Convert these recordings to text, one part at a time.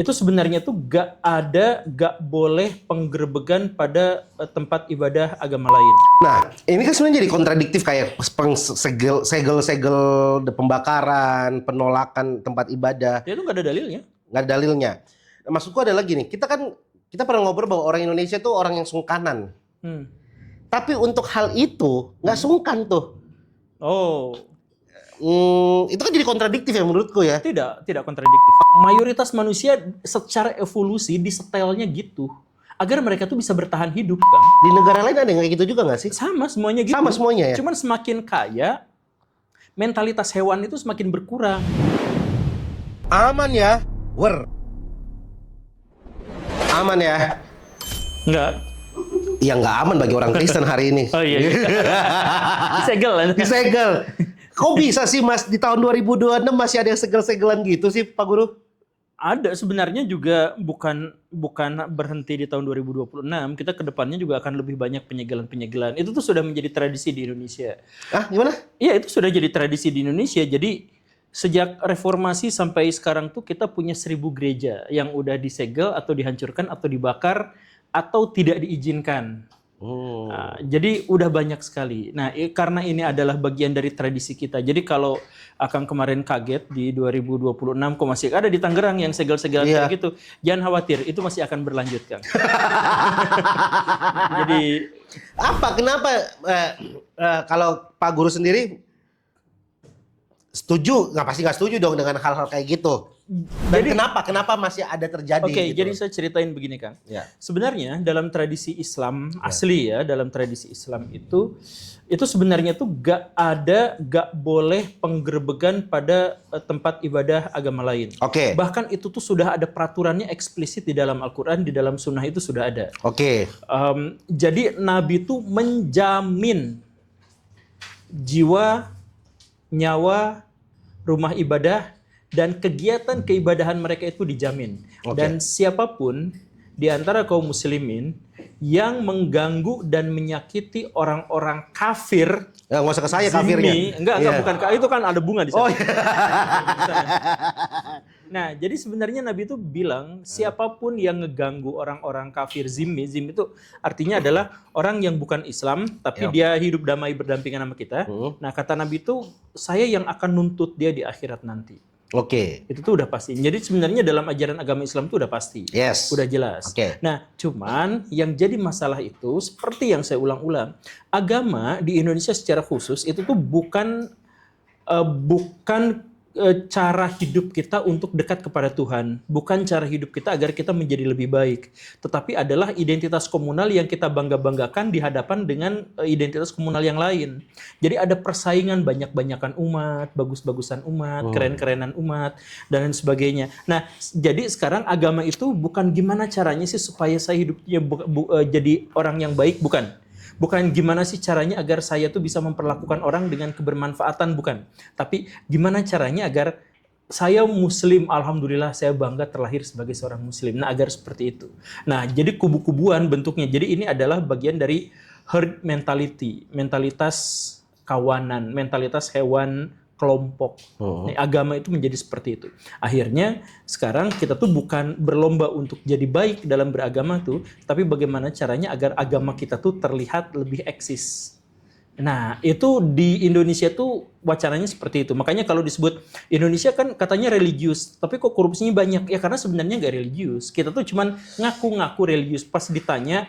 Itu sebenarnya tuh gak boleh penggerebegan pada tempat ibadah agama lain. Nah, ini kan sebenarnya jadi kontradiktif kayak segel pembakaran, penolakan tempat ibadah, Dia tuh gak ada dalilnya. nggak ada dalilnya. Nah, maksudku adalah gini, kita pernah ngobrol bahwa orang Indonesia tuh orang yang sungkanan. Tapi untuk hal itu nggak sungkan tuh. Oh, Itu kan jadi kontradiktif ya menurutku ya. tidak kontradiktif. Mayoritas manusia secara evolusi disetelnya gitu. Agar mereka tuh bisa bertahan hidup, kan. Di negara lain ada yang kayak gitu juga nggak sih? Sama semuanya gitu. Sama semuanya ya? Cuman semakin kaya, mentalitas hewan itu semakin berkurang. Aman ya, aman ya. Enggak. Ya nggak aman bagi orang Kristen hari ini. Oh iya. Disegel. Disegel. Kok bisa sih Mas di tahun 2026 masih ada yang segel-segelan gitu sih Pak Guru? Ada sebenarnya juga bukan berhenti di tahun 2026. Kita ke depannya juga akan lebih banyak penyegelan-penyegelan. Itu tuh sudah menjadi tradisi di Indonesia. Ah, gimana? Iya, itu sudah jadi tradisi di Indonesia. Jadi sejak reformasi sampai sekarang tuh kita punya 1.000 gereja yang udah disegel atau dihancurkan atau dibakar atau tidak diizinkan. Nah, jadi udah banyak sekali. Nah, karena ini adalah bagian dari tradisi kita. Jadi kalau Akang kemarin kaget di 2026 kok masih ada di Tangerang yang segel-segelan kayak gitu, jangan khawatir, itu masih akan berlanjut, Kang. Jadi Kenapa kalau Pak Guru sendiri setuju? Pasti nggak setuju dong dengan hal-hal kayak gitu. Dan kenapa masih ada terjadi? Oke, gitu? jadi saya ceritain begini, Kang. Ya. Sebenarnya dalam tradisi Islam asli ya, dalam tradisi Islam itu sebenarnya tuh gak boleh penggerebegan pada tempat ibadah agama lain. Oke. Bahkan itu tuh sudah ada peraturannya eksplisit di dalam Al-Quran, di dalam Sunnah itu sudah ada. Oke. Jadi Nabi tuh menjamin jiwa, nyawa, rumah ibadah, dan kegiatan keibadahan mereka itu dijamin. Oke. Dan siapapun di antara kaum muslimin yang mengganggu dan menyakiti orang-orang kafir, nggak usah ke saya kafirnya. Enggak, bukan, itu kan ada bunga di sana. Oh, iya. Nah, jadi sebenarnya Nabi itu bilang siapapun yang ngeganggu orang-orang kafir zimmi itu artinya adalah orang yang bukan Islam tapi dia hidup damai berdampingan sama kita. Nah, kata Nabi itu saya yang akan nuntut dia di akhirat nanti. Oke. Itu tuh udah pasti. Jadi sebenarnya dalam ajaran agama Islam itu udah pasti. Yes. Udah jelas. Oke. Nah, cuman yang jadi masalah itu seperti yang saya ulang-ulang, agama di Indonesia secara khusus itu tuh bukan cara hidup kita untuk dekat kepada Tuhan, bukan cara hidup kita agar kita menjadi lebih baik, tetapi adalah identitas komunal yang kita bangga-banggakan di hadapan dengan identitas komunal yang lain. Jadi ada persaingan banyak-banyakan umat, bagus-bagusan umat, keren-kerenan umat, dan lain sebagainya. Nah, jadi sekarang agama itu bukan gimana caranya sih supaya saya hidupnya jadi orang yang baik, bukan. Bukan gimana sih caranya agar saya tuh bisa memperlakukan orang dengan kebermanfaatan, bukan. Tapi gimana caranya agar saya muslim, alhamdulillah saya bangga terlahir sebagai seorang muslim. Nah, agar seperti itu. Nah, jadi kubu-kubuan bentuknya. Jadi ini adalah bagian dari herd mentality, mentalitas kawanan, mentalitas hewan kelompok. Nah, agama itu menjadi seperti itu. Akhirnya sekarang kita tuh bukan berlomba untuk jadi baik dalam beragama tuh, tapi bagaimana caranya agar agama kita tuh terlihat lebih eksis. Nah, itu di Indonesia tuh wacananya seperti itu. Makanya kalau disebut Indonesia kan katanya religius, tapi kok korupsinya banyak? Ya karena sebenarnya nggak religius. Kita tuh cuman ngaku-ngaku religius. Pas ditanya,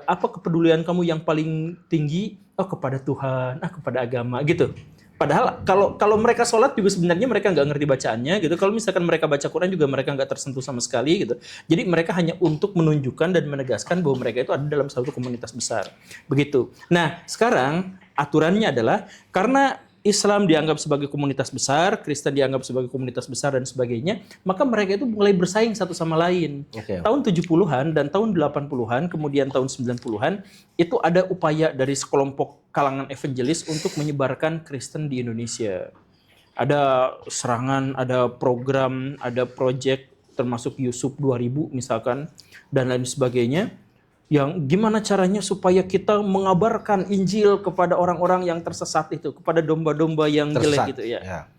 apa kepedulian kamu yang paling tinggi? Oh, kepada Tuhan, kepada agama, gitu. Padahal kalau mereka sholat juga sebenarnya mereka nggak ngerti bacaannya gitu. Kalau misalkan mereka baca Quran juga mereka nggak tersentuh sama sekali gitu. Jadi mereka hanya untuk menunjukkan dan menegaskan bahwa mereka itu ada dalam satu komunitas besar. Begitu. Nah, sekarang aturannya adalah karena Islam dianggap sebagai komunitas besar, Kristen dianggap sebagai komunitas besar dan sebagainya, maka mereka itu mulai bersaing satu sama lain. Oke. Tahun 70-an dan tahun 80-an, kemudian tahun 90-an, itu ada upaya dari sekelompok kalangan evangelis untuk menyebarkan Kristen di Indonesia. Ada serangan, ada program, ada proyek, termasuk Yusuf 2000 misalkan, dan lain sebagainya. Yang gimana caranya supaya kita mengabarkan Injil kepada orang-orang yang tersesat itu, kepada domba-domba yang jelek gitu ya.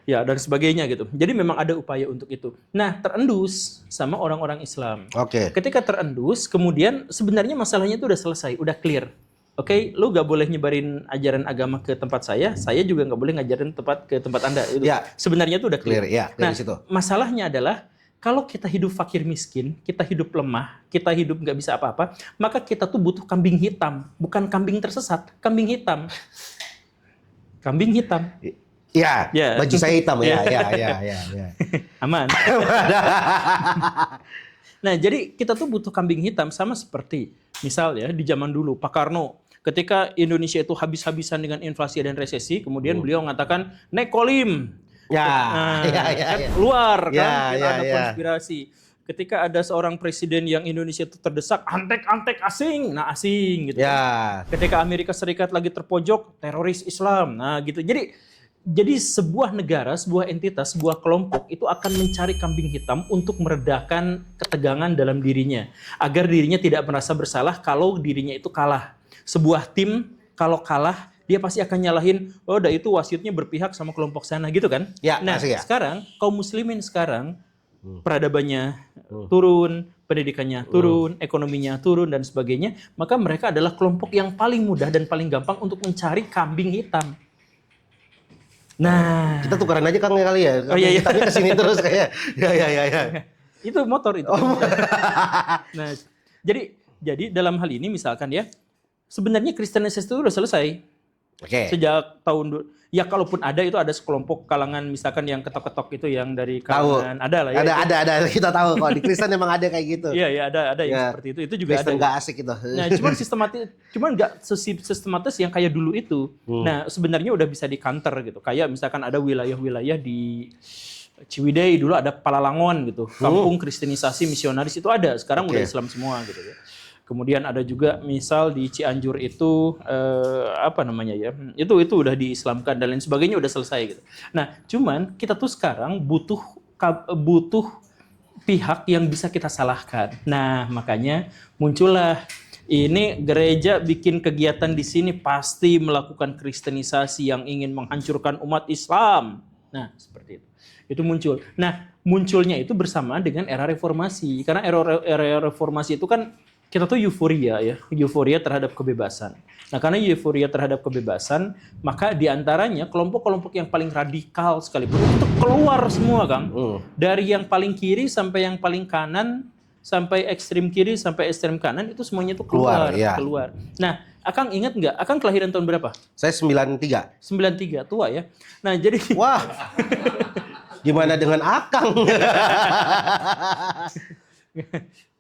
ya dan sebagainya gitu. Jadi memang ada upaya untuk itu. Nah, terendus sama orang-orang Islam. Oke. Ketika terendus, kemudian sebenarnya masalahnya itu udah selesai, udah clear. Oke, lu gak boleh nyebarin ajaran agama ke tempat saya juga gak boleh ngajarin ke tempat Anda. Itu. Ya. Sebenarnya itu udah clear. Ya, Nah, dari situ. masalahnya adalah kalau kita hidup fakir miskin, kita hidup lemah, kita hidup nggak bisa apa-apa, maka kita tuh butuh kambing hitam, bukan kambing tersesat, kambing hitam. Kambing hitam. Ya, Ya. baju saya hitam ya. Aman. Nah, jadi kita tuh butuh kambing hitam sama seperti misal ya di zaman dulu Pak Karno ketika Indonesia itu habis-habisan dengan inflasi dan resesi, kemudian beliau mengatakan nekolim. Keluar kan ada konspirasi. Ketika ada seorang presiden yang Indonesia itu terdesak, antek-antek asing, nah asing gitu. Ya. Ketika Amerika Serikat lagi terpojok, teroris Islam, nah gitu. Jadi sebuah negara, sebuah entitas, sebuah kelompok itu akan mencari kambing hitam untuk meredakan ketegangan dalam dirinya, agar dirinya tidak merasa bersalah kalau dirinya itu kalah. Sebuah tim kalau kalah dia pasti akan nyalahin, oh dah itu wasitnya berpihak sama kelompok sana gitu kan. Ya, nah ya. Sekarang kaum muslimin sekarang peradabannya turun, pendidikannya turun, ekonominya turun dan sebagainya, maka mereka adalah kelompok yang paling mudah dan paling gampang untuk mencari kambing hitam. Nah, kita tukeran aja Kang kali ya. Iya. Hitamnya kesini terus kayak. Ya. Itu motor itu. Nah, jadi dalam hal ini misalkan ya, sebenarnya Kristenisasi itu udah selesai. Oke. Sejak tahun ya kalaupun ada itu ada sekelompok kalangan misalkan yang ketok-ketok itu yang dari kalangan ada lah ya. Ada kita tahu kok di Kristen emang ada kayak gitu. Iya ada yang seperti itu. Itu juga Kristen ada. nggak asik itu. Nah, cuman nggak sistematis yang kayak dulu itu. Nah, sebenarnya udah bisa di counter gitu. Kayak misalkan ada wilayah-wilayah di Ciwidey dulu ada Palalangon gitu. Kampung Kristenisasi misionaris itu ada. Sekarang udah Islam semua gitu ya. Kemudian ada juga misal di Cianjur itu apa namanya ya, itu udah diislamkan dan lain sebagainya udah selesai gitu. Nah, cuman kita tuh sekarang butuh pihak yang bisa kita salahkan. Nah, makanya muncullah ini gereja bikin kegiatan di sini pasti melakukan kristenisasi yang ingin menghancurkan umat Islam. Nah, seperti itu. Itu muncul. Nah, munculnya itu bersamaan dengan era reformasi. Karena era reformasi itu kan kita tuh euforia terhadap kebebasan. Nah, karena euforia terhadap kebebasan, maka diantaranya kelompok-kelompok yang paling radikal sekalipun itu keluar semua, Kang. Dari yang paling kiri sampai yang paling kanan, sampai ekstrem kiri sampai ekstrem kanan, itu semuanya itu keluar. Nah, Akang ingat nggak? Akang kelahiran tahun berapa? Saya 93. 93, tua ya. Nah, jadi wah. Gimana dengan Akang?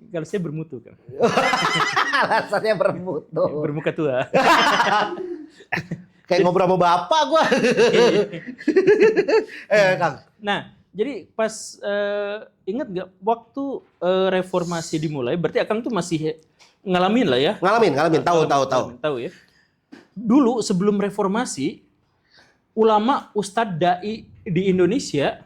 Kalau saya bermutu kan. Alasannya bermutu. Bermuka tua. Kayak ngobrol sama bapak gua. Kang. Nah, jadi pas ingat nggak waktu reformasi dimulai, berarti Akang tuh masih ngalamin lah ya? Ngalamin. Tahu ya. Dulu sebelum reformasi, ulama ustadz dai di Indonesia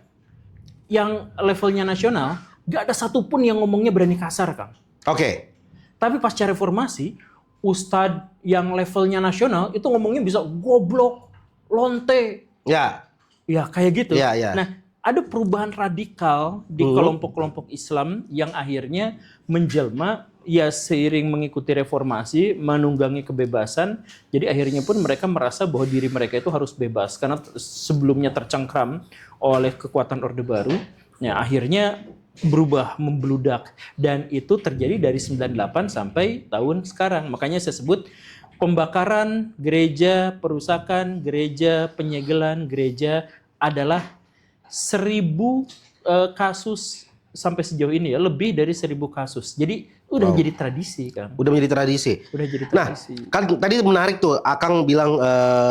yang levelnya nasional, gak ada satupun yang ngomongnya berani kasar, Kang. Oke. Tapi pasca reformasi, ustadz yang levelnya nasional itu ngomongnya bisa goblok, lonte. Ya. Ya kayak gitu. Ya. Nah, ada perubahan radikal di kelompok-kelompok Islam yang akhirnya menjelma ya seiring mengikuti reformasi, menunggangi kebebasan. Jadi akhirnya pun mereka merasa bahwa diri mereka itu harus bebas karena sebelumnya tercengkram oleh kekuatan Orde Baru. Ya, akhirnya berubah membludak dan itu terjadi dari 98 sampai tahun sekarang. Makanya saya sebut pembakaran gereja, perusakan gereja, penyegelan gereja adalah 1000 kasus sampai sejauh ini ya, lebih dari 1000 kasus. Jadi udah jadi tradisi, Kang. Udah menjadi tradisi. Udah jadi tradisi. Nah, kan tadi menarik tuh Akang bilang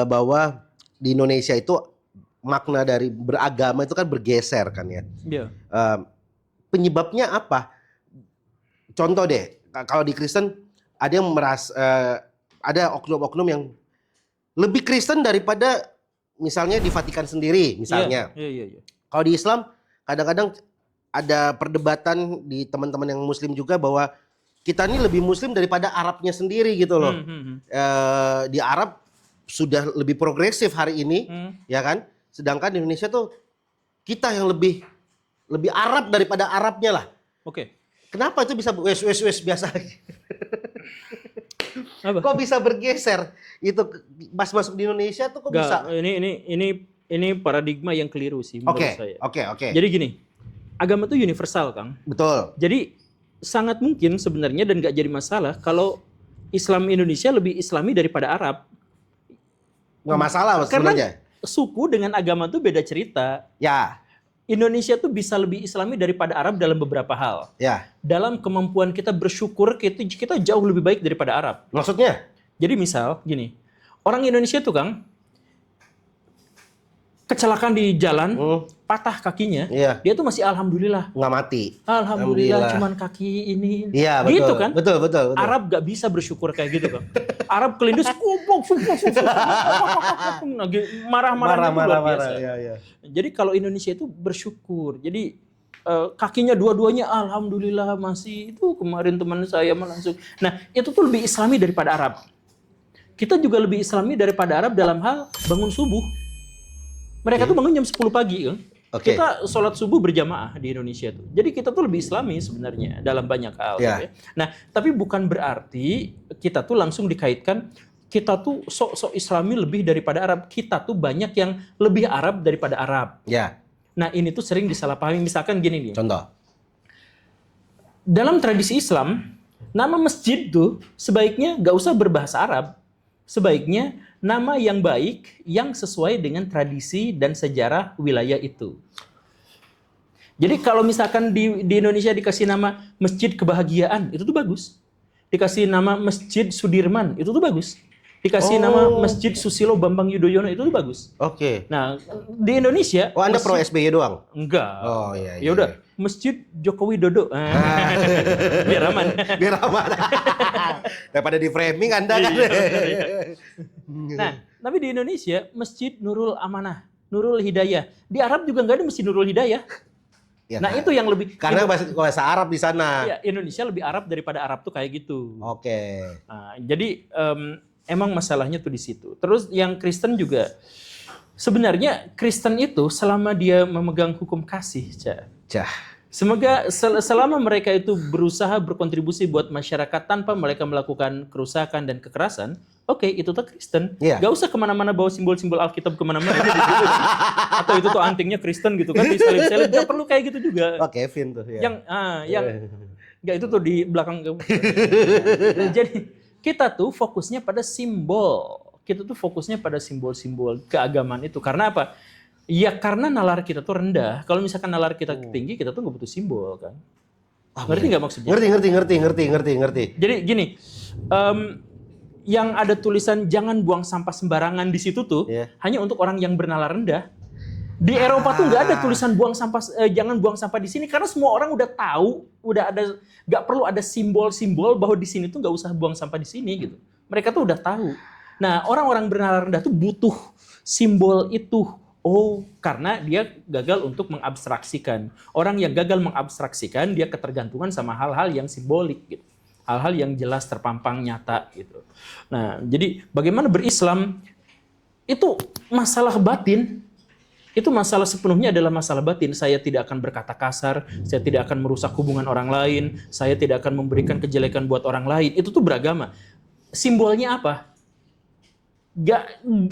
bahwa di Indonesia itu makna dari beragama itu kan bergeser kan ya. Iya. Penyebabnya apa? Contoh deh, kalau di Kristen ada yang merasa ada oknum-oknum yang lebih Kristen daripada misalnya di Vatikan sendiri misalnya. Iya. Kalau di Islam kadang-kadang ada perdebatan di teman-teman yang Muslim juga bahwa kita ini lebih Muslim daripada Arabnya sendiri gitu loh. Di Arab sudah lebih progresif hari ini, ya kan? Sedangkan di Indonesia tuh kita yang lebih Arab daripada Arabnya lah. Oke. Kenapa itu bisa wes biasa? Apa? Kok bisa bergeser? Itu pas masuk di Indonesia tuh kok Nggak, bisa? ini paradigma yang keliru sih menurut Oke, saya. oke. Jadi gini, agama itu universal, Kang. Betul. Jadi sangat mungkin sebenarnya dan nggak jadi masalah kalau Islam Indonesia lebih Islami daripada Arab. Nggak masalah Karena sebenarnya. suku dengan agama itu beda cerita. Ya, Indonesia tuh bisa lebih Islami daripada Arab dalam beberapa hal. ya. Dalam kemampuan kita bersyukur, kita jauh lebih baik daripada Arab. Maksudnya? Jadi misal gini, orang Indonesia tuh Kang, kecelakaan di jalan, patah kakinya, Iya. dia tuh masih alhamdulillah. Nggak mati. Alhamdulillah cuman kaki ini. Iya, betul. Gitu kan? Betul. Arab gak bisa bersyukur kayak gitu Kang. Arab kelindus, marah-marah luar biasa. Iya. Jadi kalau Indonesia itu bersyukur. Jadi kakinya dua-duanya alhamdulillah masih. Itu kemarin teman saya langsung. Nah, itu tuh lebih Islami daripada Arab. Kita juga lebih Islami daripada Arab dalam hal bangun subuh. Mereka tuh bangun jam 10 pagi kan. Oke. Kita sholat subuh berjamaah di Indonesia tuh. Jadi kita tuh lebih Islami sebenarnya dalam banyak hal. Ya. Ya. Nah, tapi bukan berarti kita tuh langsung dikaitkan kita tuh sok-sok Islami lebih daripada Arab. Kita tuh banyak yang lebih Arab daripada Arab. Ya. Nah, ini tuh sering disalahpahami. Misalkan gini nih. Contoh. Dalam tradisi Islam, nama masjid tuh sebaiknya nggak usah berbahasa Arab. Sebaiknya nama yang baik yang sesuai dengan tradisi dan sejarah wilayah itu. Jadi kalau misalkan di Indonesia dikasih nama Masjid Kebahagiaan, itu tuh bagus. Dikasih nama Masjid Sudirman, itu tuh bagus. Dikasih nama Masjid Susilo Bambang Yudhoyono, itu tuh bagus. Oke. Nah, di Indonesia... Oh, Anda pro SBY doang? Enggak. Oh, iya. Ya udah, Masjid Joko Widodo. Biar aman. Biar aman. Daripada di framing Anda kan. Nah, tapi di Indonesia Masjid Nurul Amanah, Nurul Hidayah. Di Arab juga nggak ada Masjid Nurul Hidayah. Ya, Nah, itu yang lebih karena bahasa Arab di sana. ya, Indonesia lebih Arab daripada Arab tuh kayak gitu. Oke. Nah, jadi emang masalahnya tuh di situ. Terus yang Kristen juga sebenarnya Kristen itu selama dia memegang hukum kasih, Cah. semoga selama mereka itu berusaha berkontribusi buat masyarakat tanpa mereka melakukan kerusakan dan kekerasan, oke, itu tuh Kristen. Iya. Gak usah kemana-mana bawa simbol-simbol Alkitab kemana-mana. Di situ. Atau itu tuh antingnya Kristen gitu kan, diselip-selip. Gak perlu kayak gitu juga. Oh, Kevin tuh ya. Gak itu tuh di belakang. Jadi kita tuh fokusnya pada simbol. Kita tuh fokusnya pada simbol-simbol keagamaan itu. Karena apa? Ya karena nalar kita tuh rendah. Kalau misalkan nalar kita tinggi, kita tuh nggak butuh simbol kan. Ngerti nggak maksudnya? Ngerti. Jadi gini, yang ada tulisan jangan buang sampah sembarangan di situ tuh hanya untuk orang yang bernalar rendah. Di Eropa tuh nggak ada tulisan buang sampah, jangan buang sampah di sini karena semua orang udah tahu, udah ada, nggak perlu ada simbol-simbol bahwa di sini tuh nggak usah buang sampah di sini gitu. Mereka tuh udah tahu. Nah, orang-orang bernalar rendah tuh butuh simbol itu. Oh, karena dia gagal untuk mengabstraksikan. Orang yang gagal mengabstraksikan, dia ketergantungan sama hal-hal yang simbolik gitu. Hal-hal yang jelas terpampang nyata gitu. Nah, jadi bagaimana berislam itu masalah batin. Itu masalah sepenuhnya adalah masalah batin. Saya tidak akan berkata kasar, saya tidak akan merusak hubungan orang lain, saya tidak akan memberikan kejelekan buat orang lain. Itu tuh beragama. Simbolnya apa?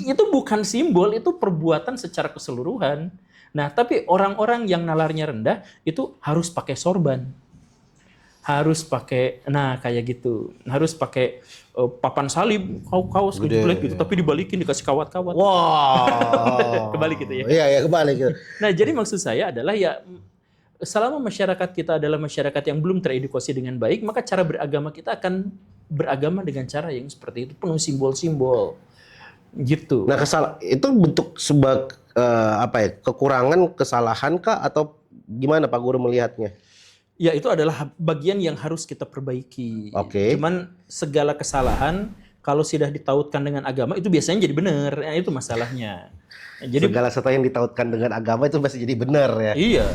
Itu bukan simbol, itu perbuatan secara keseluruhan. Nah, tapi orang-orang yang nalarnya rendah itu harus pakai sorban. Harus pakai, nah kayak gitu. Harus pakai papan salib, kaos jelek gitu, tapi dibalikin dikasih kawat-kawat. Wow. Kebalik gitu ya. Iya, kebalik gitu. Nah, jadi maksud saya adalah ya selama masyarakat kita adalah masyarakat yang belum teredukasi dengan baik, maka cara beragama kita akan beragama dengan cara yang seperti itu, penuh simbol-simbol. Gitu. Nah, itu bentuk sebuah kekurangan, kesalahan kah atau gimana Pak Guru melihatnya? Ya, itu adalah bagian yang harus kita perbaiki. Oke. Cuman segala kesalahan kalau sudah ditautkan dengan agama itu biasanya jadi benar. Nah, itu masalahnya. Jadi segala sesuatu yang ditautkan dengan agama itu pasti jadi benar ya. iya.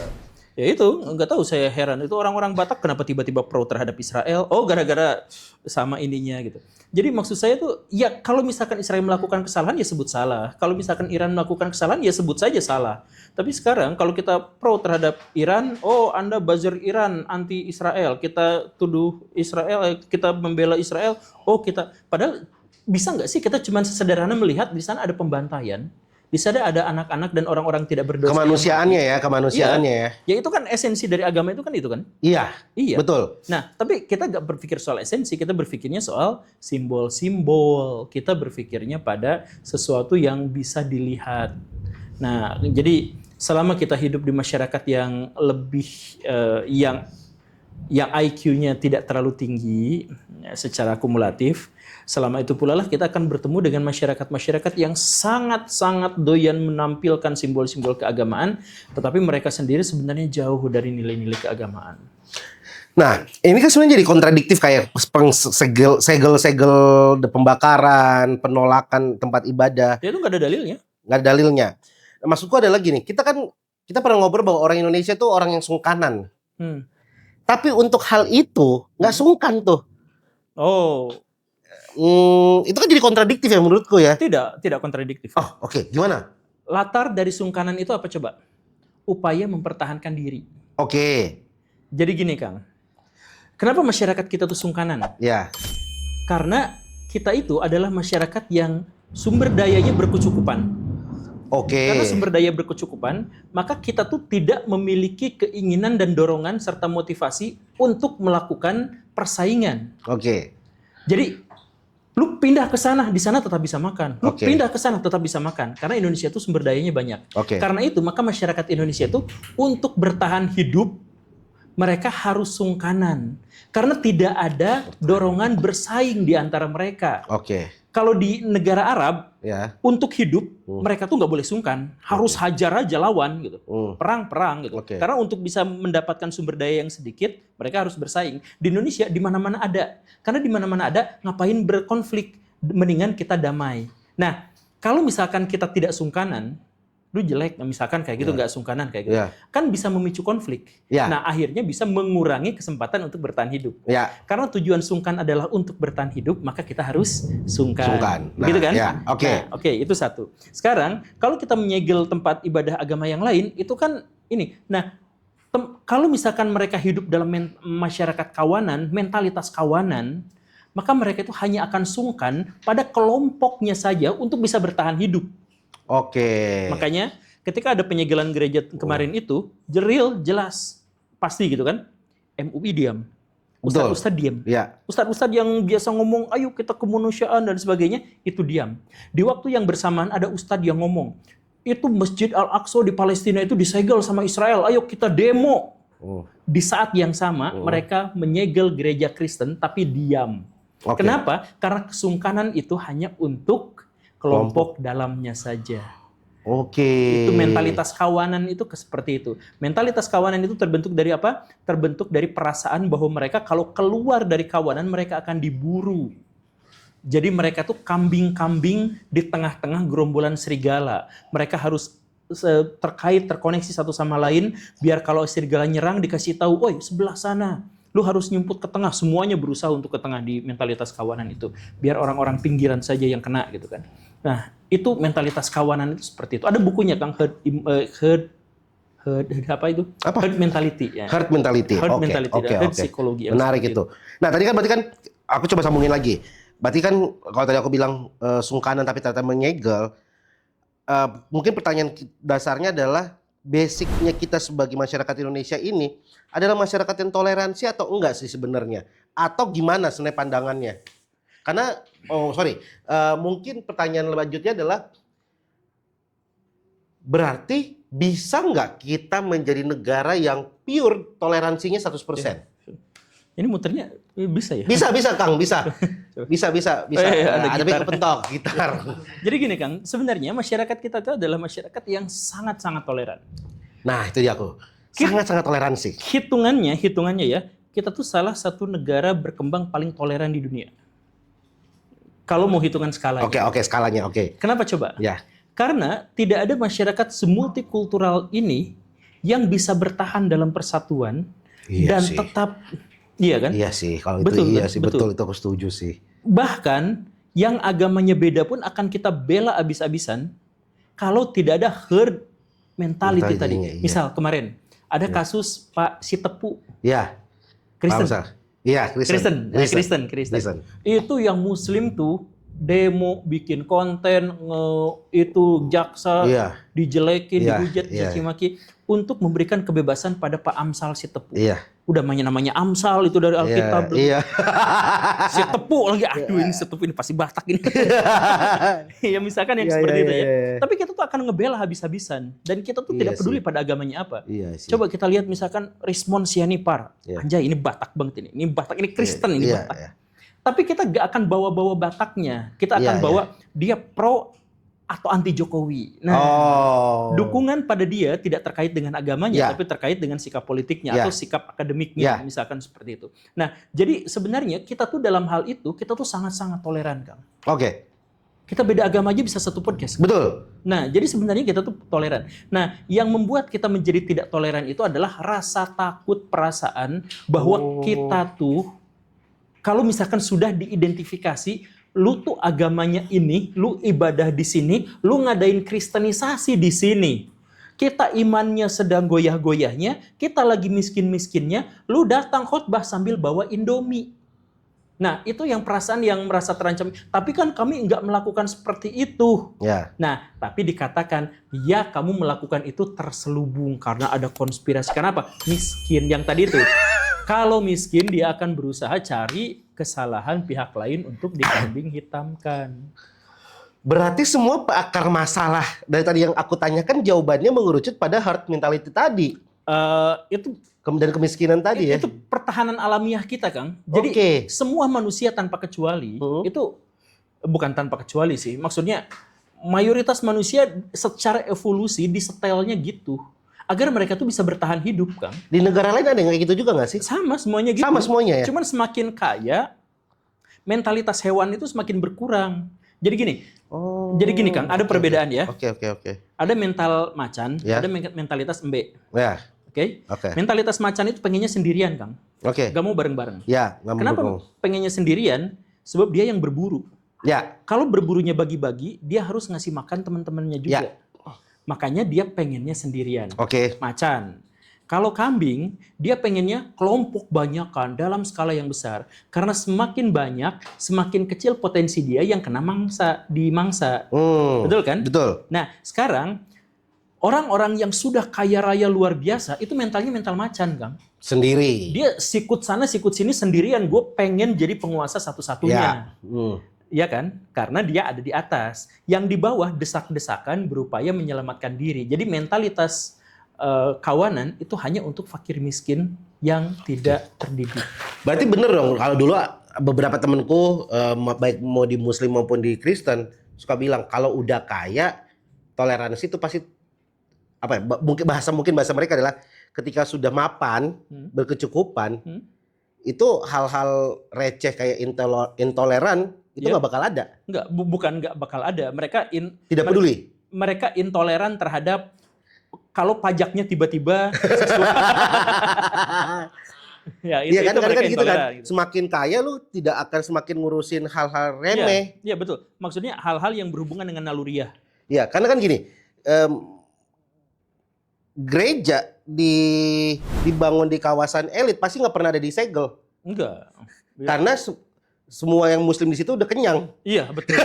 Ya itu, nggak tahu, saya heran itu orang-orang Batak kenapa tiba-tiba pro terhadap Israel. Oh, gara-gara sama ininya gitu. Jadi maksud saya tuh, ya kalau misalkan Israel melakukan kesalahan ya sebut salah. Kalau misalkan Iran melakukan kesalahan ya sebut saja salah. Tapi sekarang kalau kita pro terhadap Iran, oh Anda buzzer Iran, anti Israel, kita tuduh Israel, kita membela Israel, oh kita, padahal bisa nggak sih kita cuma sesederhana melihat di sana ada pembantaian, di sana ada anak-anak dan orang-orang tidak berdosa. Kemanusiaannya ya, kemanusiaannya ya. Ya itu kan esensi dari agama itu kan. Iya, Iya. betul. Nah, tapi kita nggak berpikir soal esensi, kita berpikirnya soal simbol-simbol. Kita berpikirnya pada sesuatu yang bisa dilihat. Nah, jadi selama kita hidup di masyarakat yang lebih yang IQ-nya tidak terlalu tinggi ya, secara kumulatif, selama itu pula lah kita akan bertemu dengan masyarakat-masyarakat yang sangat-sangat doyan menampilkan simbol-simbol keagamaan, tetapi mereka sendiri sebenarnya jauh dari nilai-nilai keagamaan. Nah, ini kan sebenarnya jadi kontradiktif kayak segel-segel pembakaran, penolakan tempat ibadah. Ya itu nggak ada dalilnya. Nggak ada dalilnya. Nah, maksudku adalah gini, kita pernah ngobrol bahwa orang Indonesia tuh orang yang sungkanan. Tapi untuk hal itu nggak sungkan tuh. Oh, Itu kan jadi kontradiktif ya menurutku ya. tidak kontradiktif. Oh, oke. Gimana? Latar dari sungkanan itu apa coba? Upaya mempertahankan diri. Oke. Jadi gini, Kang. Kenapa masyarakat kita tuh sungkanan? Ya. Karena kita itu adalah masyarakat yang sumber dayanya berkecukupan. Oke. Karena sumber daya berkecukupan, maka kita tuh tidak memiliki keinginan dan dorongan serta motivasi untuk melakukan persaingan. Oke. Jadi, lu pindah ke sana, di sana tetap bisa makan. Lu Oke. pindah ke sana tetap bisa makan. Karena Indonesia itu sumber dayanya banyak. Oke. Karena itu, maka masyarakat Indonesia itu untuk bertahan hidup, mereka harus sungkanan. Karena tidak ada dorongan bersaing di antara mereka. Oke. Kalau di negara Arab, Ya. untuk hidup, mereka tuh nggak boleh sungkan. Harus hajar aja lawan gitu. Perang gitu. Oke. Karena untuk bisa mendapatkan sumber daya yang sedikit, mereka harus bersaing. Di Indonesia di mana-mana ada. Karena di mana-mana ada, ngapain berkonflik? Mendingan kita damai. Nah, kalau misalkan kita tidak sungkanan, lu jelek, misalkan kayak gitu, nggak sungkanan kayak gitu, Ya. kan bisa memicu konflik. Ya. Nah, akhirnya bisa mengurangi kesempatan untuk bertahan hidup. Ya. Karena tujuan sungkan adalah untuk bertahan hidup, maka kita harus sungkan. Sungkan. Nah, gitu kan? ya, oke. Nah, oke, itu satu. Sekarang, kalau kita menyegel tempat ibadah agama yang lain, itu kan ini. Nah, kalau misalkan mereka hidup dalam masyarakat kawanan, mentalitas kawanan, maka mereka itu hanya akan sungkan pada kelompoknya saja untuk bisa bertahan hidup. Oke. Makanya ketika ada penyegelan gereja kemarin itu, jelas, pasti gitu kan, MUI diam, Betul. Ustadz diam, Ya. Ustadz yang biasa ngomong, ayo kita kemanusiaan dan sebagainya, itu diam. Di waktu yang bersamaan ada Ustadz yang ngomong, itu Masjid Al-Aqsa di Palestina itu disegel sama Israel, ayo kita demo. Di saat yang sama, mereka menyegel gereja Kristen tapi diam. Oke. Kenapa? Karena kesungkanan itu hanya untuk kelompok dalamnya saja. Oke. Itu mentalitas kawanan itu seperti itu. Mentalitas kawanan itu terbentuk dari apa? Terbentuk dari perasaan bahwa mereka kalau keluar dari kawanan mereka akan diburu. Jadi mereka tuh kambing-kambing di tengah-tengah gerombolan serigala. Mereka harus terkoneksi satu sama lain biar kalau serigala nyerang dikasih tahu, "Oi, sebelah sana." Lu harus nyumput ke tengah, semuanya berusaha untuk ke tengah di mentalitas kawanan itu. Biar orang-orang pinggiran saja yang kena gitu kan. Nah, itu mentalitas kawanan itu seperti itu. Ada bukunya Kang, herd apa itu? Apa? Herd mentality ya. Herd mentality. Herd Oke, mentality, oke, herd oke. psikologi. Menarik itu. Nah, tadi kan aku coba sambungin lagi. Berarti kan kalau tadi aku bilang sungkanan tapi ternyata menyegel, mungkin pertanyaan dasarnya adalah basicnya kita sebagai masyarakat Indonesia ini adalah masyarakat yang toleransi atau enggak sih sebenarnya? Atau gimana sebenarnya pandangannya? Karena, mungkin pertanyaan lanjutnya adalah berarti bisa nggak kita menjadi negara yang pure toleransinya 100%? Ini muternya bisa ya? Bisa Kang, bisa. Bisa. Ada Ada gitar. kepentok, gitar. Jadi gini Kang, sebenarnya masyarakat kita itu adalah masyarakat yang sangat-sangat toleran. Nah, itu dia aku. Sangat-sangat toleransi. Hitungannya ya, kita tuh salah satu negara berkembang paling toleran di dunia. Kalau mau hitungan skalanya. Oke, skalanya oke. Kenapa coba? Ya. Karena tidak ada masyarakat semultikultural ini yang bisa bertahan dalam persatuan Iya dan sih. tetap, iya kan? Iya sih, kalau Betul, itu iya sih, betul. betul itu aku setuju sih. Bahkan yang agamanya beda pun akan kita bela abis-abisan kalau tidak ada herd mentality tadi. Mentality-nya, iya. Misal kemarin ada kasus Pak Sitepu, Iya, Kristen. paham, Sal. Iya, Kristen. Itu yang Muslim tuh demo, bikin konten, itu jaksa Iya, dijelekin, iya, dihujat, iya. dicaci maki untuk memberikan kebebasan pada Pak Amsal Sitepu. Iya. Udah namanya Amsal itu dari Alkitab. Iya. Sitepu lagi, aduh ini Sitepu ini pasti Batak ini. Ya misalkan yang Iya, seperti iya, itu ya. iya, iya. Tapi kita tuh akan ngebela habis-habisan dan kita tuh Iya tidak peduli sih. pada agamanya apa. Iya sih. Coba kita lihat misalkan Rismon Sianipar. Iya. Anjay ini Batak banget ini. Ini Batak, ini Kristen ini Iya, Batak. iya. Tapi kita gak akan bawa-bawa Bataknya. Kita akan Iya, bawa dia pro atau anti Jokowi. Nah, dukungan pada dia tidak terkait dengan agamanya, Ya. tapi terkait dengan sikap politiknya Ya. atau sikap akademiknya, misalkan seperti itu. Nah, jadi sebenarnya kita tuh dalam hal itu, kita tuh sangat-sangat toleran, Kang. Oke, Kita beda agama aja bisa satu podcast. betul. Nah, jadi sebenarnya kita tuh toleran. Nah, yang membuat kita menjadi tidak toleran itu adalah rasa takut, perasaan bahwa kita tuh, kalau misalkan sudah diidentifikasi, lu tuh agamanya ini, lu ibadah di sini, lu ngadain kristenisasi di sini. Kita imannya sedang goyah-goyahnya, kita lagi miskin-miskinnya, lu datang khotbah sambil bawa Indomie. Nah, itu yang perasaan yang merasa terancam. Tapi kan kami nggak melakukan seperti itu. Ya. Nah, tapi dikatakan, ya kamu melakukan itu terselubung karena ada konspirasi. Kenapa? Miskin yang tadi itu. Kalau miskin, dia akan berusaha cari kesalahan pihak lain untuk dikambing hitamkan. Berarti semua akar masalah dari tadi yang aku tanyakan jawabannya mengerucut pada herd mentality tadi. Itu Dan kemiskinan tadi ya. itu pertahanan alamiah kita, Kang. Jadi Oke. semua manusia tanpa kecuali itu bukan tanpa kecuali sih. Maksudnya mayoritas manusia secara evolusi disetelnya gitu agar mereka tuh bisa bertahan hidup, Kang. Di negara lain ada yang kayak gitu juga nggak sih? Sama semuanya gitu. Sama semuanya ya? Cuman semakin kaya, mentalitas hewan itu semakin berkurang. Jadi gini, Kang, ada perbedaan ya. Oke. Ada mental macan, Ya. ada mentalitas embe. Ya, Oke? oke. Mentalitas macan itu pengennya sendirian, Kang. Oke. Gak mau bareng-bareng. Ya, nggak Kenapa mendukung. pengennya sendirian? Sebab dia yang berburu. Ya, Kalau berburunya bagi-bagi, dia harus ngasih makan teman-temannya juga. Makanya dia pengennya sendirian. oke. Macan. Kalau kambing, dia pengennya kelompok banyakan dalam skala yang besar. Karena semakin banyak, semakin kecil potensi dia yang kena dimangsa. Betul kan? Betul. Nah, sekarang orang-orang yang sudah kaya raya luar biasa, itu mentalnya mental macan, Kang. Sendiri. Dia sikut sana, sikut sini sendirian. Gue pengen jadi penguasa satu-satunya. Ya kan? Karena dia ada di atas. Yang di bawah desak-desakan berupaya menyelamatkan diri. Jadi mentalitas kawanan itu hanya untuk fakir miskin yang tidak terdidik. Berarti bener dong kalau dulu beberapa temenku baik mau di Muslim maupun di Kristen suka bilang kalau udah kaya toleransi itu pasti apa ya? Mungkin bahasa mereka adalah ketika sudah mapan, berkecukupan, itu hal-hal receh kayak intoleran itu nggak bakal ada. Bukan nggak bakal ada. Mereka Tidak peduli. Mereka intoleran terhadap kalau pajaknya tiba-tiba ya, Iya kan, mereka kan gitu kan. intoleran, gitu. Semakin kaya lu tidak akan semakin ngurusin hal-hal remeh. Iya, betul. Maksudnya hal-hal yang berhubungan dengan naluriah. Iya, karena kan gini, gereja dibangun di kawasan elit pasti nggak pernah ada disegel. Enggak. Karena semua yang Muslim di situ udah kenyang. Iya, betul.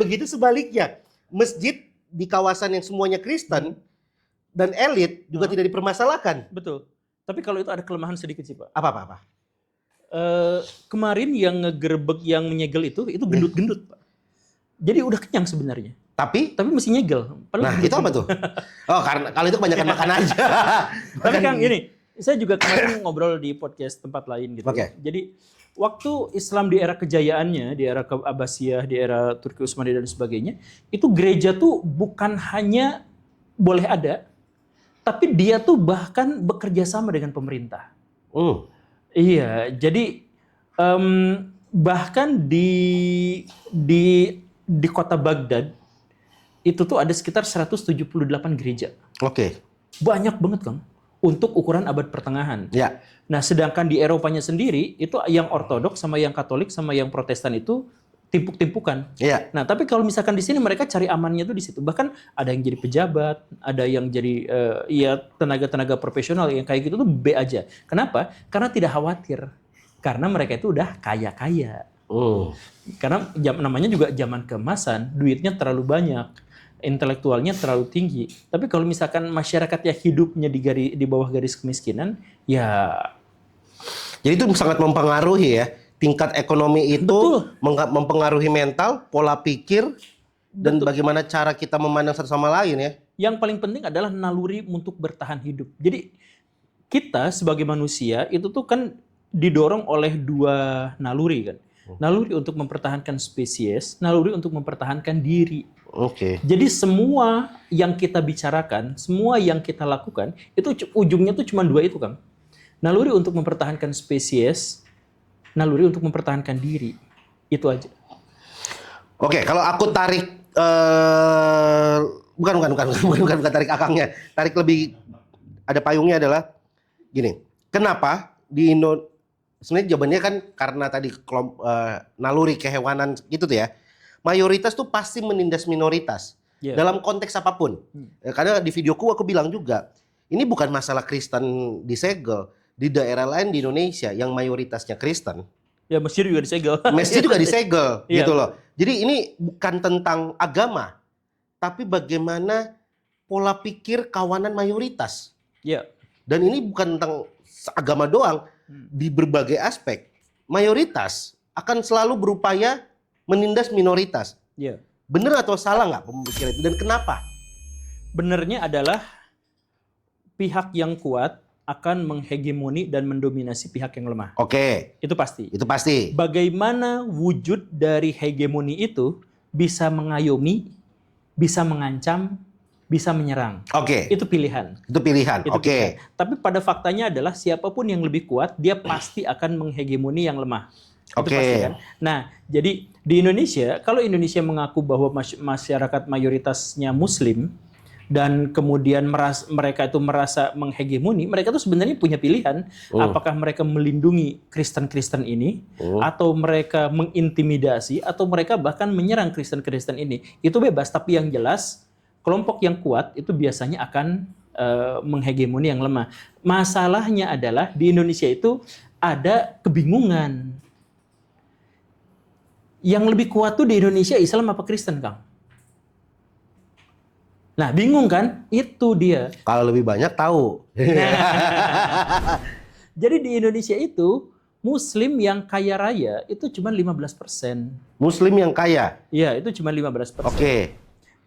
Begitu sebaliknya, masjid di kawasan yang semuanya Kristen dan elit juga tidak dipermasalahkan. Betul. Tapi kalau itu ada kelemahan sedikit sih, Pak. Apa? Kemarin yang ngegerebek, yang menyegel itu gendut-gendut, Pak. Jadi udah kenyang sebenarnya. Tapi mesti nyegel. nah, itu apa tuh? Oh, karena kalau itu kebanyakan makan aja. Tapi Kang, ini saya juga kemarin ngobrol di podcast tempat lain gitu. Oke. Jadi waktu Islam di era kejayaannya, di era Abbasiyah, di era Turki Utsmani dan sebagainya, itu gereja tuh bukan hanya boleh ada, tapi dia tuh bahkan bekerja sama dengan pemerintah. Iya, jadi bahkan di kota Baghdad itu tuh ada sekitar 178 gereja. Oke. Banyak banget, Kang. Untuk ukuran abad pertengahan. Ya. Nah, sedangkan di Eropanya sendiri, itu yang Ortodoks sama yang Katolik sama yang Protestan itu timpuk-timpukan. Iya. Nah, tapi kalau misalkan di sini mereka cari amannya tuh di situ. Bahkan ada yang jadi pejabat, ada yang jadi ya tenaga-tenaga profesional yang kayak gitu tuh B aja. Kenapa? Karena tidak khawatir. Karena mereka itu udah kaya-kaya. Karena namanya juga zaman keemasan, duitnya terlalu banyak, intelektualnya terlalu tinggi. Tapi kalau misalkan masyarakat yang hidupnya di bawah garis kemiskinan, ya Jadi itu sangat mempengaruhi ya. Tingkat ekonomi itu Betul. mempengaruhi mental, pola pikir, dan bagaimana cara kita memandang satu sama lain ya. yang paling penting adalah naluri untuk bertahan hidup. Jadi kita sebagai manusia itu tuh kan didorong oleh dua naluri kan. Naluri untuk mempertahankan spesies, naluri untuk mempertahankan diri. Oke. Jadi semua yang kita bicarakan, semua yang kita lakukan, itu ujungnya tuh cuma dua itu, Kang. Naluri untuk mempertahankan spesies, naluri untuk mempertahankan diri. Itu aja. Oke, kalau aku tarik bukan tarik akangnya. Tarik lebih ada payungnya adalah gini. Kenapa di sebenarnya jawabannya kan karena tadi naluri kehewanan gitu tuh ya. Mayoritas tuh pasti menindas minoritas. Yeah. Dalam konteks apapun. Karena di videoku aku bilang juga, ini bukan masalah Kristen disegel. Di daerah lain di Indonesia yang mayoritasnya Kristen, Ya masjid juga disegel. masjid juga disegel Iya. gitu loh. Jadi ini bukan tentang agama, tapi bagaimana pola pikir kawanan mayoritas. Ya. Dan ini bukan tentang agama doang, di berbagai aspek. Mayoritas akan selalu berupaya menindas minoritas. Ya. Bener atau salah nggak pemikiran itu dan kenapa? Benernya adalah pihak yang kuat akan menghegemoni dan mendominasi pihak yang lemah. Oke, Itu pasti. itu pasti. Bagaimana wujud dari hegemoni itu bisa mengayomi, bisa mengancam, bisa menyerang. Oke, Itu pilihan. itu pilihan. Itu Oke. pilihan. Tapi pada faktanya adalah siapapun yang lebih kuat, dia pasti akan menghegemoni yang lemah. Itu Oke. pasti kan. Nah, jadi di Indonesia, kalau Indonesia mengaku bahwa masyarakat mayoritasnya Muslim dan kemudian mereka itu merasa menghegemoni, mereka tuh sebenarnya punya pilihan apakah mereka melindungi Kristen-Kristen ini atau mereka mengintimidasi atau mereka bahkan menyerang Kristen-Kristen ini. Itu bebas, tapi yang jelas kelompok yang kuat itu biasanya akan menghegemoni yang lemah. Masalahnya adalah di Indonesia itu ada kebingungan. Yang lebih kuat tuh di Indonesia Islam apa Kristen, Kang? Nah, bingung kan? Itu dia. Kalau lebih banyak tahu. Jadi di Indonesia itu Muslim yang kaya raya itu cuma 15%. Muslim yang kaya. Iya, itu cuma 15%. Oke.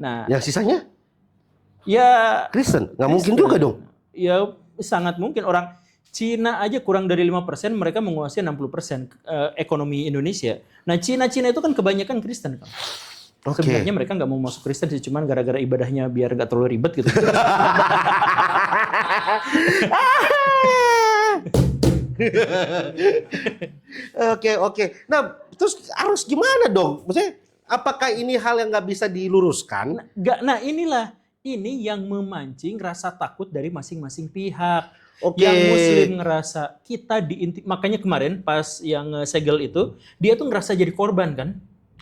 Nah, Yang sisanya ya Kristen. Nggak mungkin Kristen. juga dong. Ya sangat mungkin. Orang Cina aja kurang dari 5%, mereka menguasai 60% ekonomi Indonesia. Nah, Cina itu kan kebanyakan Kristen, Kang. Oke. Sebenarnya mereka nggak mau masuk Kristen sih, cuman gara-gara ibadahnya biar nggak terlalu ribet gitu. Oke. Nah, terus harus gimana dong? Maksudnya, apakah ini hal yang nggak bisa diluruskan? Nah ini yang memancing rasa takut dari masing-masing pihak. Oke. Yang Muslim ngerasa kita makanya kemarin pas yang segel itu dia tuh ngerasa jadi korban kan?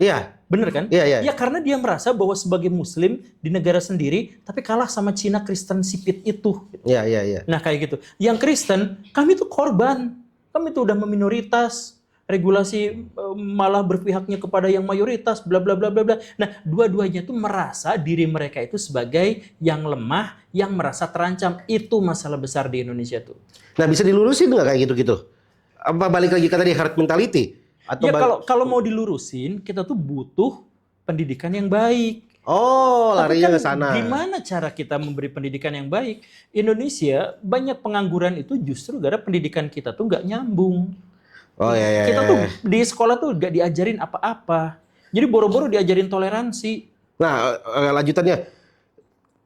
Iya. Bener kan? Iya. Ya karena dia merasa bahwa sebagai Muslim di negara sendiri tapi kalah sama Cina Kristen sipit itu. Iya. Nah kayak gitu. Yang Kristen kami tuh korban. Kami tuh udah meminoritas. Regulasi malah berpihaknya kepada yang mayoritas, bla bla bla bla bla. Nah, dua-duanya tuh merasa diri mereka itu sebagai yang lemah, yang merasa terancam. Itu masalah besar di Indonesia tuh. Nah, bisa dilurusin nggak kayak gitu-gitu? Apa balik lagi ke tadi herd mentality? Atau Ya kalau mau dilurusin, kita tuh butuh pendidikan yang baik. Oh, Tapi larinya kan ke sana. gimana cara kita memberi pendidikan yang baik? Indonesia banyak pengangguran itu justru gara pendidikan kita tuh nggak nyambung. Oh iya. Kita tuh di sekolah tuh gak diajarin apa-apa. Jadi boro-boro diajarin toleransi. Nah, lanjutannya.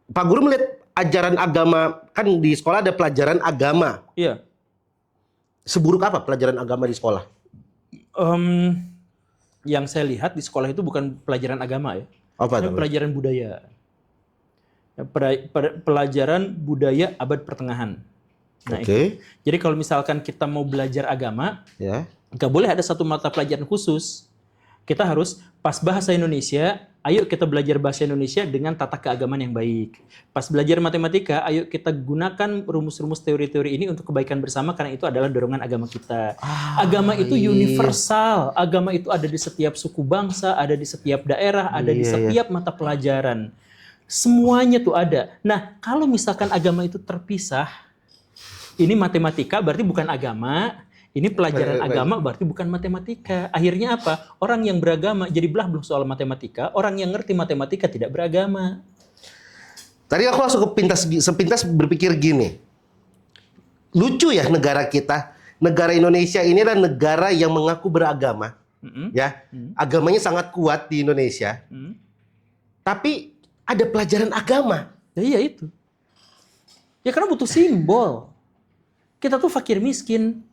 Pak Guru melihat ajaran agama, kan di sekolah ada pelajaran agama. Iya. Seburuk apa pelajaran agama di sekolah? Yang saya lihat di sekolah itu bukan pelajaran agama ya. Apa Tapi itu? pelajaran budaya. Pelajaran budaya abad pertengahan. Nah, Oke. jadi kalau misalkan kita mau belajar agama, Ya. nggak boleh ada satu mata pelajaran khusus. Kita harus pas bahasa Indonesia, ayo kita belajar bahasa Indonesia dengan tata keagamaan yang baik. Pas belajar matematika, ayo kita gunakan rumus-rumus teori-teori ini untuk kebaikan bersama karena itu adalah dorongan agama kita. Agama itu iya. universal. Agama itu ada di setiap suku bangsa, ada di setiap daerah, ada di Iya, setiap mata pelajaran. Semuanya tuh ada. Nah, kalau misalkan agama itu terpisah, ini matematika berarti bukan agama, ini pelajaran agama berarti bukan matematika. Akhirnya apa? Orang yang beragama jadi belah belum soal matematika, orang yang ngerti matematika tidak beragama. Tadi aku langsung sepintas berpikir gini. Lucu ya negara kita. Negara Indonesia ini adalah negara yang mengaku beragama. Ya, agamanya sangat kuat di Indonesia. Tapi ada pelajaran agama. Ya iya itu. Ya karena butuh simbol. Kita tuh fakir miskin.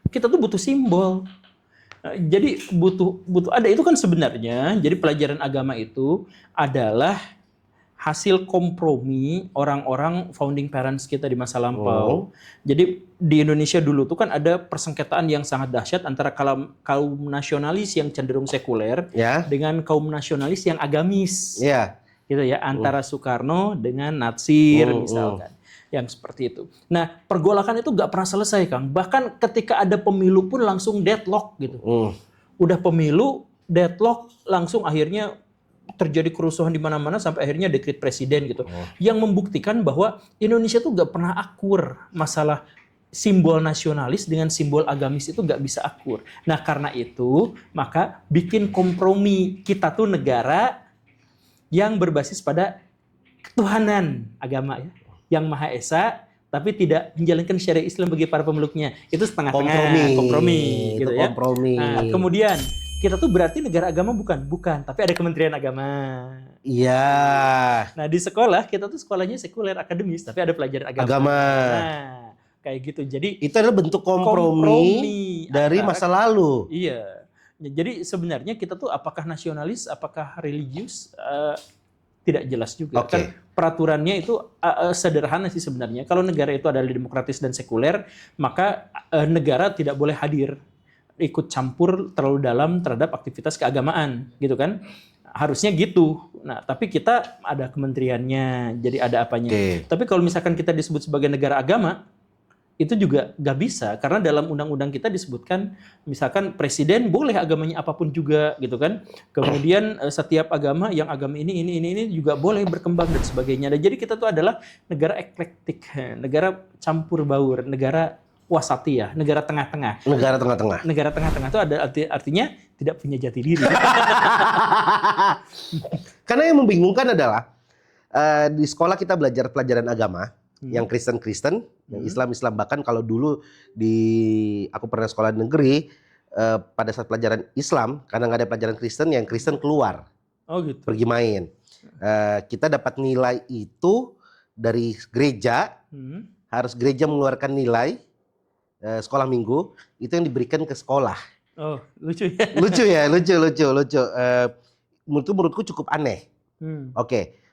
Kita tuh butuh simbol. Jadi butuh ada itu kan sebenarnya. Jadi pelajaran agama itu adalah hasil kompromi orang-orang founding parents kita di masa lampau. Jadi di Indonesia dulu tuh kan ada persengketaan yang sangat dahsyat antara kaum nasionalis yang cenderung sekuler dengan kaum nasionalis yang agamis. Gitu ya, antara Soekarno dengan Natsir misalkan. Yang seperti itu. Nah, pergolakan itu nggak pernah selesai, Kang. Bahkan ketika ada pemilu pun langsung deadlock gitu. Udah pemilu, deadlock, langsung akhirnya terjadi kerusuhan di mana-mana sampai akhirnya dekret presiden gitu. Yang membuktikan bahwa Indonesia tuh nggak pernah akur masalah simbol nasionalis dengan simbol agamis itu nggak bisa akur. Nah, karena itu maka bikin kompromi. Kita tuh negara yang berbasis pada ketuhanan agama ya. Yang Maha Esa, tapi tidak menjalankan syariat Islam bagi para pemeluknya. Itu setengah-tengah kompromi gitu ya. Nah, kemudian kita tuh berarti negara agama bukan, tapi ada Kementerian Agama. Iya. Nah, di sekolah kita tuh sekolahnya sekuler akademis, tapi ada pelajaran agama. Nah, kayak gitu. Jadi itu adalah bentuk kompromi dari masa lalu. Iya. Jadi sebenarnya kita tuh apakah nasionalis, apakah religius? Tidak jelas juga. Kan peraturannya itu sederhana sih sebenarnya. Kalau negara itu adalah demokratis dan sekuler, maka negara tidak boleh hadir ikut campur terlalu dalam terhadap aktivitas keagamaan, gitu kan? Harusnya gitu. Nah, tapi kita ada kementeriannya, jadi ada apanya. Tapi kalau misalkan kita disebut sebagai negara agama, itu juga nggak bisa karena dalam undang-undang kita disebutkan misalkan presiden boleh agamanya apapun juga gitu kan, kemudian setiap agama yang agama ini juga boleh berkembang dan sebagainya. Dan jadi kita tuh adalah negara eklektik, negara campur baur, negara wasatiyah, negara tengah-tengah. Negara tengah-tengah itu ada artinya tidak punya jati diri. Karena yang membingungkan adalah di sekolah kita belajar pelajaran agama. Yang Kristen, yang Islam. Bahkan kalau dulu aku pernah sekolah negeri, pada saat pelajaran Islam, karena nggak ada pelajaran Kristen, yang Kristen keluar, gitu. Pergi main. Kita dapat nilai itu dari gereja, harus gereja mengeluarkan nilai sekolah minggu, itu yang diberikan ke sekolah. Lucu ya? Lucu. Menurutku cukup aneh.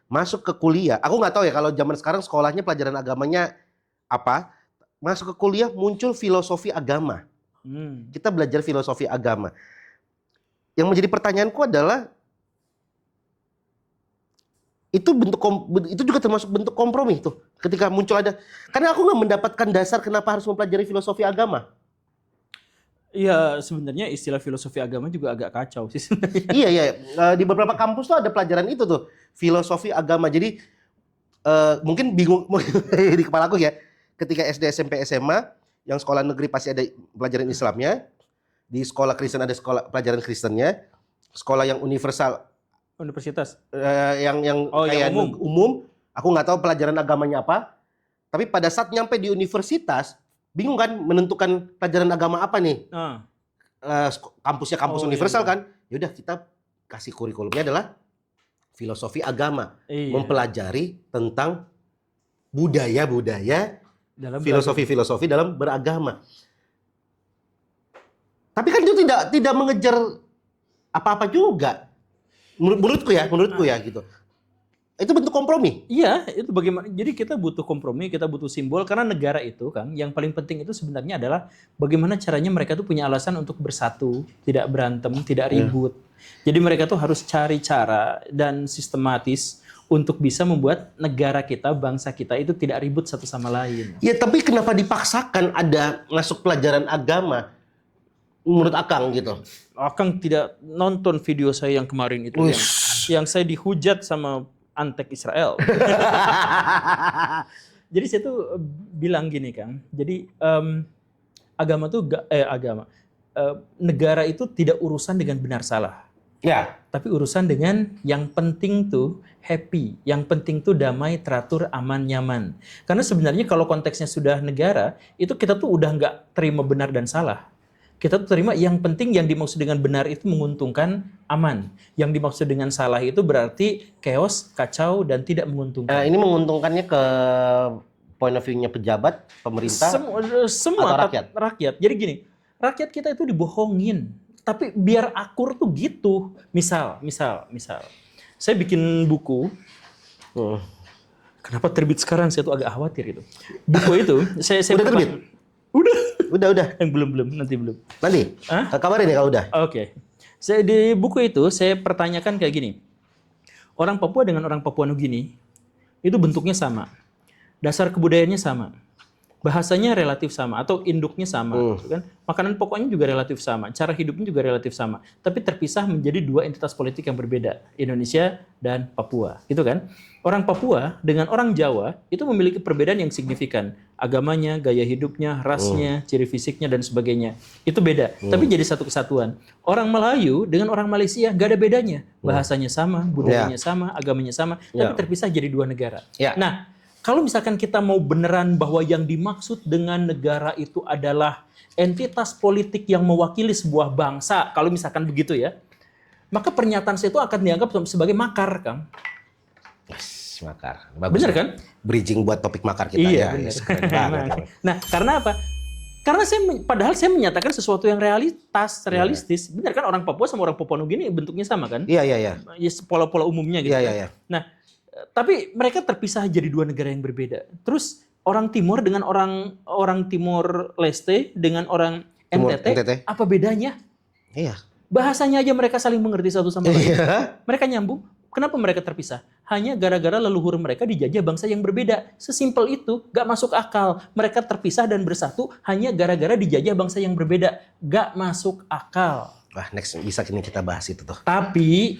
Masuk ke kuliah, aku nggak tahu ya kalau zaman sekarang sekolahnya pelajaran agamanya apa. Masuk ke kuliah muncul filosofi agama. Kita belajar filosofi agama. Yang menjadi pertanyaanku adalah itu juga termasuk bentuk kompromi tuh. Ketika muncul ada, karena aku nggak mendapatkan dasar kenapa harus mempelajari filosofi agama. Iya, sebenarnya istilah filosofi agama juga agak kacau sih sebenarnya. Iya. Di beberapa kampus tuh ada pelajaran itu tuh, filosofi agama. Jadi mungkin bingung di kepala aku ya. Ketika SD, SMP, SMA, yang sekolah negeri pasti ada pelajaran Islamnya. Di sekolah Kristen ada pelajaran Kristennya. Sekolah yang universal, universitas, yang kayak umum, aku nggak tahu pelajaran agamanya apa. Tapi pada saat nyampe di universitas, bingung kan menentukan pelajaran agama apa nih. Kampusnya kampus universal kan. Yaudah kita kasih kurikulumnya adalah filosofi agama. Mempelajari tentang budaya-budaya, filosofi dalam beragama. Tapi kan itu tidak mengejar apa-apa juga. Menurutku ya gitu. Itu bentuk kompromi. Iya, itu bagaimana. Jadi kita butuh kompromi, kita butuh simbol karena negara itu kan yang paling penting itu sebenarnya adalah bagaimana caranya mereka tuh punya alasan untuk bersatu, tidak berantem, tidak ribut. Jadi mereka tuh harus cari cara dan sistematis untuk bisa membuat negara kita, bangsa kita itu tidak ribut satu sama lain. Ya tapi kenapa dipaksakan ada masuk pelajaran agama menurut Akang gitu? Akang tidak nonton video saya yang kemarin itu yang saya dihujat sama antek Israel. Jadi saya tuh bilang gini Kang. Jadi agama tuh negara itu tidak urusan dengan benar salah. Ya. Tapi urusan dengan yang penting tuh happy, yang penting tuh damai, teratur, aman, nyaman. Karena sebenarnya kalau konteksnya sudah negara, itu kita tuh udah nggak terima benar dan salah. Kita tuh terima yang penting yang dimaksud dengan benar itu menguntungkan, aman. Yang dimaksud dengan salah itu berarti chaos, kacau, dan tidak menguntungkan. Ini menguntungkannya ke point of view-nya pejabat, pemerintah, semua atau rakyat? Rakyat. Jadi gini, rakyat kita itu dibohongin. Tapi biar akur tuh gitu. Misal. Saya bikin buku. Kenapa terbit sekarang? Saya tuh agak khawatir itu. Buku itu, saya udah terbit? Udah. Yang belum, nanti belum. Nanti? Kabarin ya kalau udah. Oke. Saya di buku itu saya pertanyakan kayak gini. Orang Papua dengan orang Papua Nugini itu bentuknya sama. Dasar kebudayaannya sama. Bahasanya relatif sama atau induknya sama, gitu kan? Makanan pokoknya juga relatif sama, cara hidupnya juga relatif sama, tapi terpisah menjadi dua entitas politik yang berbeda, Indonesia dan Papua, gitu kan? Orang Papua dengan orang Jawa itu memiliki perbedaan yang signifikan, agamanya, gaya hidupnya, rasnya, ciri fisiknya dan sebagainya, itu beda, tapi jadi satu kesatuan. Orang Melayu dengan orang Malaysia gak ada bedanya, bahasanya sama, budayanya sama, agamanya sama, tapi terpisah jadi dua negara. Nah, kalau misalkan kita mau beneran bahwa yang dimaksud dengan negara itu adalah entitas politik yang mewakili sebuah bangsa, kalau misalkan begitu ya, maka pernyataan saya itu akan dianggap sebagai makar, Kang. Yes, makar. Bagus. Bener kan? Bridging buat topik makar kita. Iya, ya. bener. Nah, karena apa? Karena padahal saya menyatakan sesuatu yang realistis. Benar kan, orang Papua sama orang Papua Nugini bentuknya sama kan? Iya. Ya, pola-pola umumnya gitu. Iya. Nah, tapi mereka terpisah jadi dua negara yang berbeda. Terus orang Timur dengan orang Timor Leste dengan orang NTT, apa bedanya? Iya. Bahasanya aja mereka saling mengerti satu sama lain. Iya. Mereka nyambung. Kenapa mereka terpisah? Hanya gara-gara leluhur mereka dijajah bangsa yang berbeda. Sesimpel itu, gak masuk akal. Mereka terpisah dan bersatu hanya gara-gara dijajah bangsa yang berbeda. Gak masuk akal. Wah, next bisa kini kita bahas itu tuh. Tapi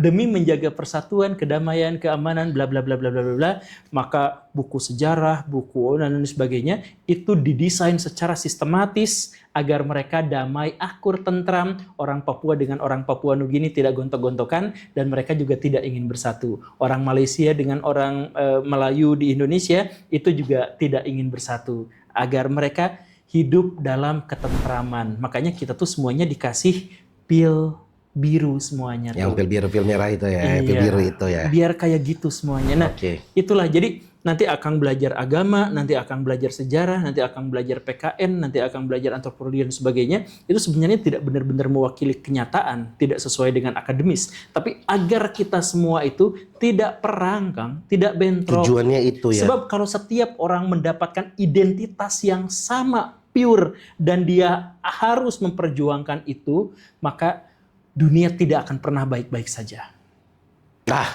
demi menjaga persatuan, kedamaian, keamanan, bla bla bla bla bla bla, maka buku sejarah, buku dan sebagainya itu didesain secara sistematis agar mereka damai, akur, tentram. Orang Papua dengan orang Papua Nugini tidak gontok-gontokan dan mereka juga tidak ingin bersatu. Orang Malaysia dengan orang Melayu di Indonesia itu juga tidak ingin bersatu agar mereka hidup dalam ketentraman. Makanya kita tuh semuanya dikasih pil biru semuanya. Yang pil biru, pil merah itu ya, pil biru itu ya. Biar kayak gitu semuanya. Nah, itulah. Jadi nanti akan belajar agama, nanti akan belajar sejarah, nanti akan belajar PKN, nanti akan belajar antropologi dan sebagainya. Itu sebenarnya tidak benar-benar mewakili kenyataan, tidak sesuai dengan akademis. Tapi agar kita semua itu tidak perang, Kang, tidak bentrok. Tujuannya itu ya. Sebab kalau setiap orang mendapatkan identitas yang sama, pure, dan dia harus memperjuangkan itu, maka dunia tidak akan pernah baik-baik saja.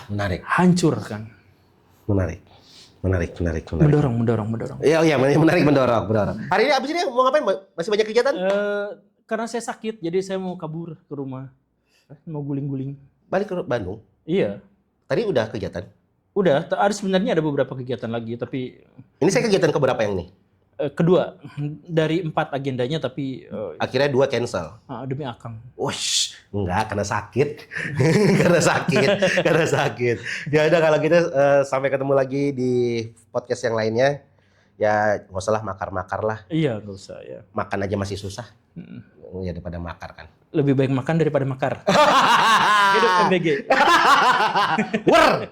Menarik. Hancur, kan? Menarik. Mendorong. Iya, menarik mendorong. Hari ini abis ini mau ngapain? Masih banyak kegiatan? Karena saya sakit, jadi saya mau kabur ke rumah. Mau guling-guling. Balik ke Bandung? Iya. Tadi udah kegiatan? Udah, sebenarnya ada beberapa kegiatan lagi, tapi... Ini saya kegiatan keberapa yang nih? Kedua, dari 4 agendanya, tapi... akhirnya 2 cancel? Demi Akang. Wush, enggak, karena sakit. karena sakit. Ya udah, kalau gitu sampai ketemu lagi di podcast yang lainnya. Ya nggak usah lah makar-makar lah. Iya, nggak usah ya. Makan aja masih susah. Ya daripada makar kan. Lebih baik makan daripada makar. Hidup MBG. War!